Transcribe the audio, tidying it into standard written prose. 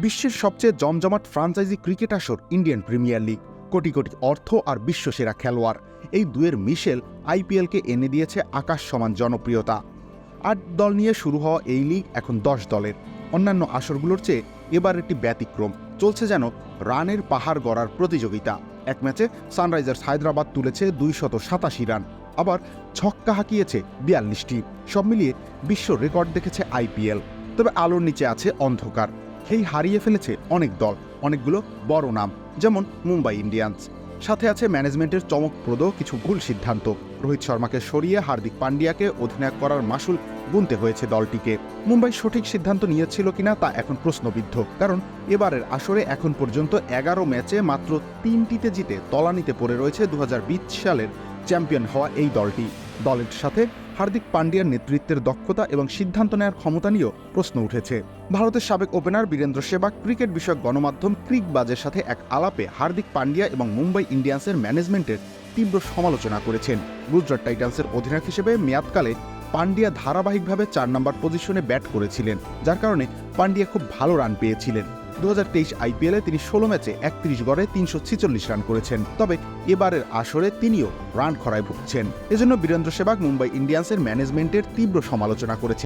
বিশ্বের সবচেয়ে জমজমাট ফ্রাঞ্চাইজি ক্রিকেট আসর Indian premier league. Crore crore অর্থ আর বিশ্বসেরা খেলোয়াড়, এই দুয়ের মিশেল আইপিএলকে এনে দিয়েছে আকাশ সমান জনপ্রিয়তা। ৮ দল নিয়ে শুরু হওয়া এই লিগ এখন ১০ দলের। অন্যান্য আসরগুলোর চেয়ে এবার একটি ব্যতিক্রম, চলছে যেন রানের পাহাড় গড়ার প্রতিযোগিতা। এক ম্যাচে সানরাইজার্স হায়দ্রাবাদ তুলেছে ২৮৭ রান, আবার ছক্কা হাঁকিয়েছে ৪২টি। সব মিলিয়ে বিশ্ব রেকর্ড দেখেছে আইপিএল। তবে আলোর নিচে আছে অন্ধকার। খেই হারিয়ে ফেলেছে অনেক দল, অনেকগুলো বড় নাম, যেমন মুম্বাই ইন্ডিয়ান্স। সাথে আছে ম্যানেজমেন্টের চমকপ্রদ কিছু ভুল সিদ্ধান্ত। রোহিত শর্মাকে সরিয়ে হার্দিক পান্ডিয়াকে অধিনায়ক করার মাসুল গুনতে হয়েছে দলটিকে। মুম্বাই সঠিক সিদ্ধান্ত নিয়েছিল কিনা তা এখন প্রশ্নবিদ্ধ, কারণ এবারের আসরে এখন পর্যন্ত ১১ ম্যাচে মাত্র ৩টিতে জিতে তলানিতে পড়ে রয়েছে ২০২০ সালের চ্যাম্পিয়ন হওয়া এই দলটি। দলের সাথে হার্দিক পান্ডিয়ার নেতৃত্বের দক্ষতা এবং সিদ্ধান্ত নেওয়ার ক্ষমতা নিয়েও প্রশ্ন উঠেছে। ভারতের সাবেক ওপেনার বীরেন্দ্র সেহবাগ ক্রিকেট বিষয়ক গণমাধ্যম ক্রিকবাজের সাথে এক আলাপে হার্দিক পান্ডিয়া এবং মুম্বাই ইন্ডিয়ান্সের ম্যানেজমেন্টের তীব্র সমালোচনা করেছেন। গুজরাট টাইটান্সের অধিনায়ক হিসেবে মেয়াদকালে পান্ডিয়া ধারাবাহিকভাবে ৪ নম্বর পজিশনে ব্যাট করেছিলেন, যার কারণে পান্ডিয়া খুব ভালো রান পেয়েছিলেন। ২০২৩ আইপিএলে তিনি ১৬ ম্যাচে ৩১ গড়ে ৩৪৬ রান করেছেন। তবে এবারের আসরে তিনিও রান খরায় ভুগছেন। এজন্য বীরেন্দ্র সেহবাগ মুম্বাই ইন্ডিয়ান্সের ম্যানেজমেন্টের তীব্র সমালোচনা করেছেন।